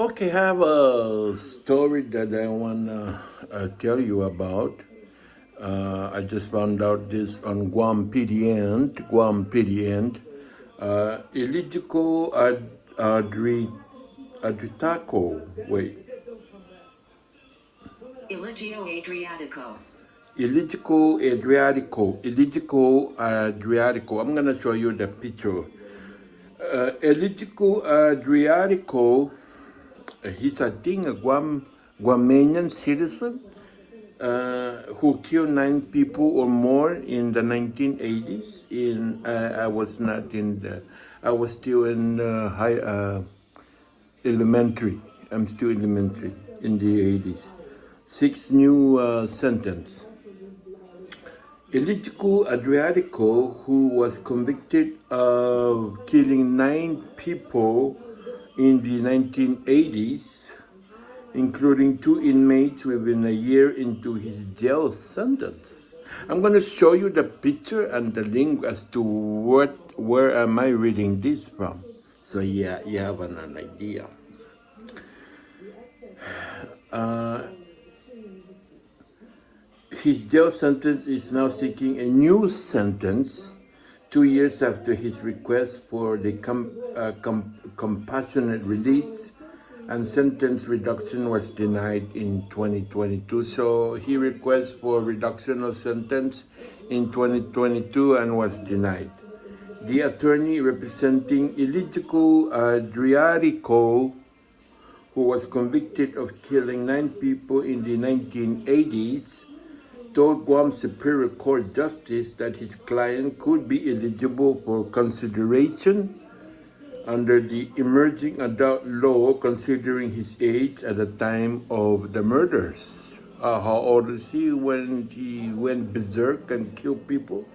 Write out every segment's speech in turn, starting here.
Okay, I have a story that I want to tell you about. I just found out this on Guam PDN, Illegical Adriatico. Wait. Adriatico. Illegical Adriatico. I'm going to show you the picture. Illegical Adriatico, he's I think a Guamanian citizen who killed 9 people or more in the 1980s. I was not in the, I was still in high elementary. I'm still elementary in the 80s. 6 new sentence. Illegical Adriatico, who was convicted of killing 9 people in the 1980s, including 2 inmates within a year into his jail sentence. I'm going to show you the picture and the link as to where am I reading this from. So yeah, you have an idea. His jail sentence is now seeking a new sentence 2 years after his request for the compassionate release and sentence reduction was denied in 2022. So he requests for reduction of sentence in 2022 and was denied. The attorney representing illegical Adriatico, who was convicted of killing 9 people in the 1980s, told Guam Superior Court Justice that his client could be eligible for consideration under the emerging adult law, considering his age at the time of the murders. How old is he when he went berserk and killed people?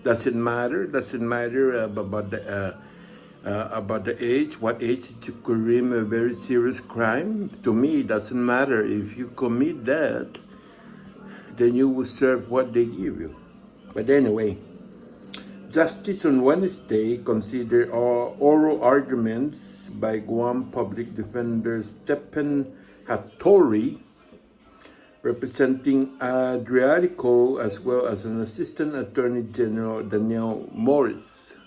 Does it matter? Does it matter about the age? What age did you commit a very serious crime? To me, it doesn't matter. If you commit that, then you will serve what they give you. But anyway, Justice on Wednesday considered oral arguments by Guam Public Defender Stephen Hattori, representing Adriatico, as well as an Assistant Attorney General Daniel Morris.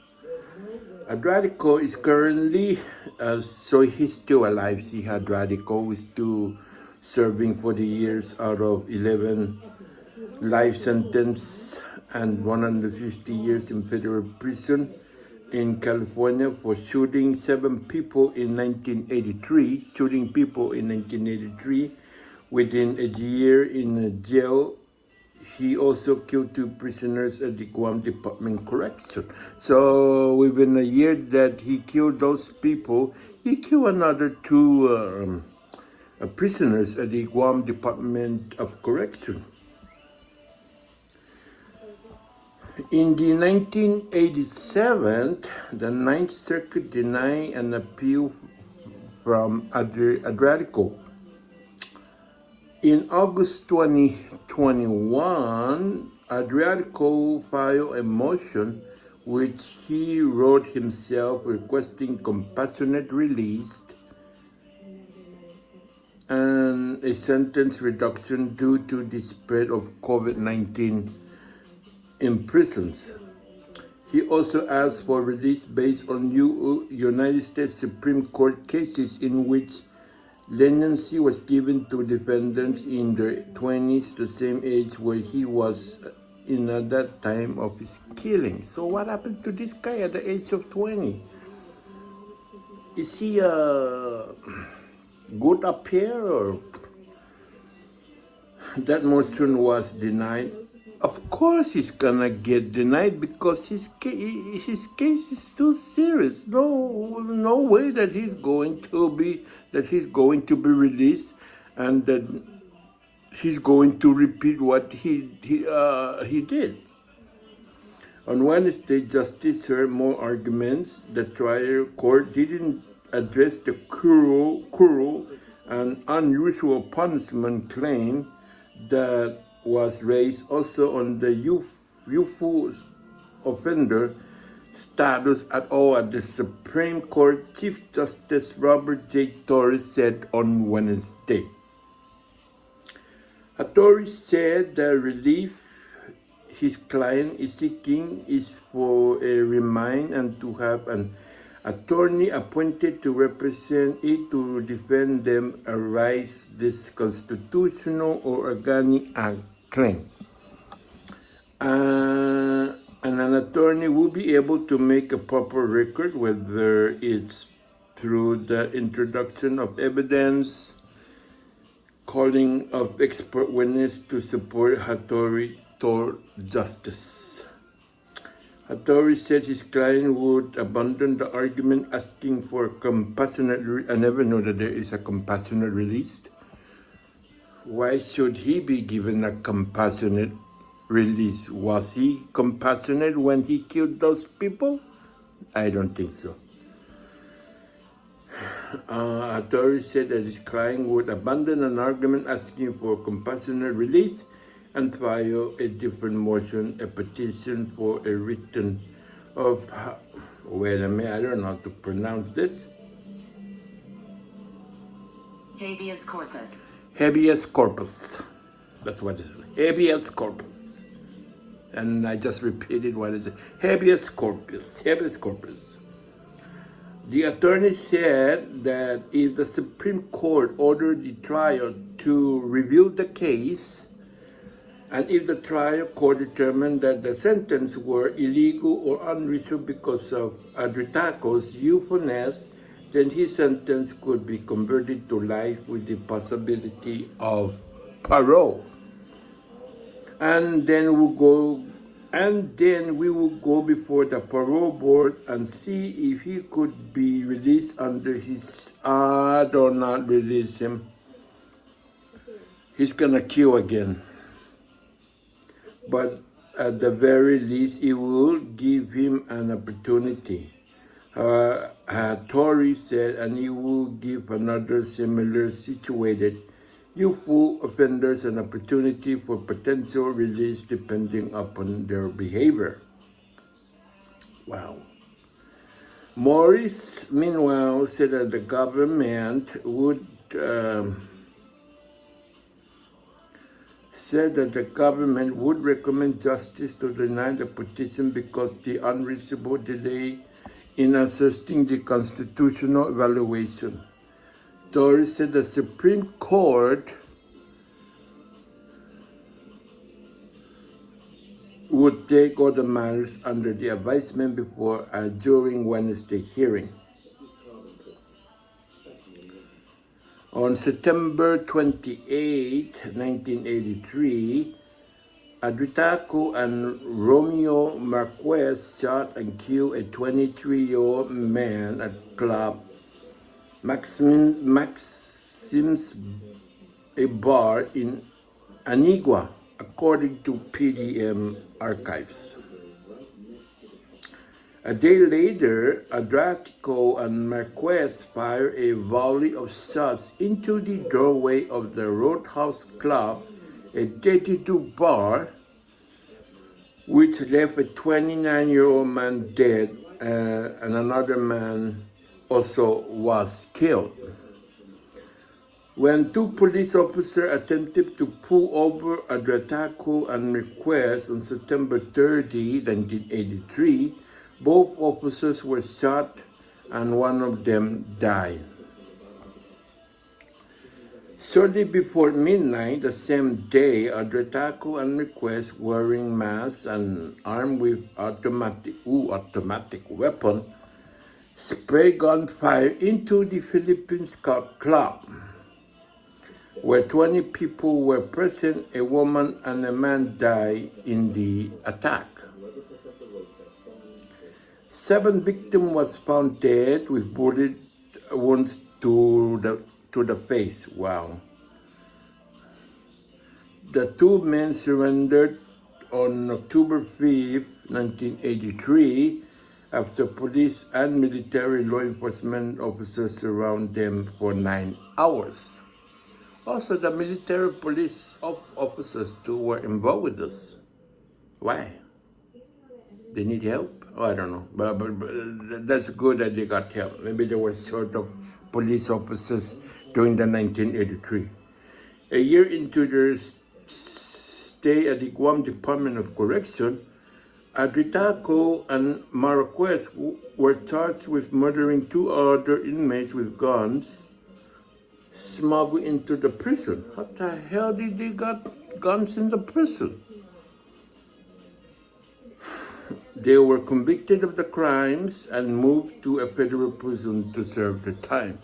Adriatico is currently, so he's still alive. See, Adriatico is still serving 40 years out of 11 life sentence and 150 years in federal prison in California for shooting 7 people in 1983. Within a year in jail, he also killed 2 prisoners at the Guam Department Correction. So within a year that he killed those people, he killed another 2 prisoners at the Guam Department of Correction. In the 1987, the Ninth Circuit denied an appeal from Adriatico. In August 2021, Adriatico filed a motion which he wrote himself requesting compassionate release and a sentence reduction due to the spread of COVID-19 in prisons. He also asked for release based on United States Supreme Court cases in which leniency was given to defendants in their 20s, the same age where he was in at that time of his killing. So what happened to this guy at the age of 20? Is he good up here, or that motion was denied? Of course he's gonna get denied because his case is too serious. No way that he's going to be released and that he's going to repeat what he did. On Wednesday, Justice heard more arguments. The trial court didn't address the cruel and unusual punishment claim that was raised also on the youthful offender status at all, the Supreme Court Chief Justice Robert J. Torres said on Wednesday. Torres said the relief his client is seeking is for a remand and to have an attorney appointed to represent it to defend them arise this constitutional or organic act claim. And an attorney will be able to make a proper record, whether it's through the introduction of evidence, calling of expert witness to support Hattori toward justice. Hattori said his client would abandon the argument asking for compassionate I never know that there is a compassionate release. Why should he be given a compassionate release? Was he compassionate when he killed those people? I don't think so. Hattori said that his client would abandon an argument asking for compassionate release and file a different motion, a petition for a written of, wait a minute, I don't know how to pronounce this. Habeas corpus. Habeas corpus. That's what it is. Habeas corpus. And I just repeated what it is. Habeas corpus. Habeas corpus. The attorney said that if the Supreme Court ordered the trial to review the case, and if the trial court determined that the sentence were illegal or unreasonable because of Adriatico's youthfulness, then his sentence could be converted to life with the possibility of parole. And then we will go before the parole board and see if he could be released under his, do not release him. He's gonna kill again. But at the very least, it will give him an opportunity. Torres said, and he will give another similar situated youthful offenders an opportunity for potential release depending upon their behavior. Wow. Morris, meanwhile, said that the government would recommend justice to deny the petition because the unreasonable delay in assessing the constitutional evaluation. Torres said the Supreme Court would take all the matters under the advisement before during Wednesday hearing. On September 28, 1983, Adriatico and Romeo Marquez shot and killed a 23-year-old man at Club Maxim's, a bar in Antigua, according to PDM archives. A day later, Adriatico and Marquez fired a volley of shots into the doorway of the Roadhouse Club, a 32 bar, which left a 29-year-old man dead and another man also was killed. When two police officers attempted to pull over Adriatico and Marquez on September 30, 1983, both officers were shot and one of them died. Shortly before midnight the same day, Adriatico and Marquez, wearing masks and armed with automatic weapon, sprayed gunfire into the Philippine Scout Club, where 20 people were present. A woman and a man died in the attack. 7 victims was found dead with bullet wounds to the face. Wow. The two men surrendered on October 5, 1983, after police and military law enforcement officers surrounded them for 9 hours. Also, the military police officers too were involved with this. Why? They need help. Oh, I don't know, but that's good that they got help. Maybe they were sort of police officers during the 1983. A year into their stay at the Guam Department of Correction, Adriatico and Marquez were charged with murdering two other inmates with guns smuggled into the prison. What the hell did they got guns in the prison? They were convicted of the crimes and moved to a federal prison to serve the time.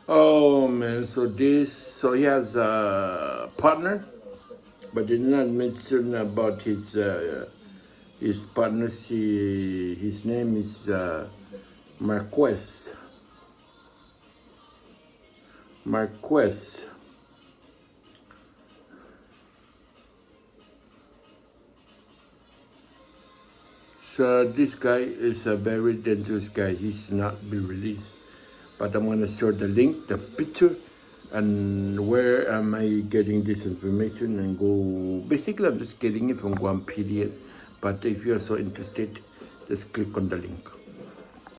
Oh man, so he has a partner, but did not mention about his partner. His name is Marquez. Marquez. So this guy is a very dangerous guy. He's not be released. But I'm gonna show the link, the picture, and where am I getting this information and go. Basically, I'm just getting it from Guam period. But if you're so interested, just click on the link.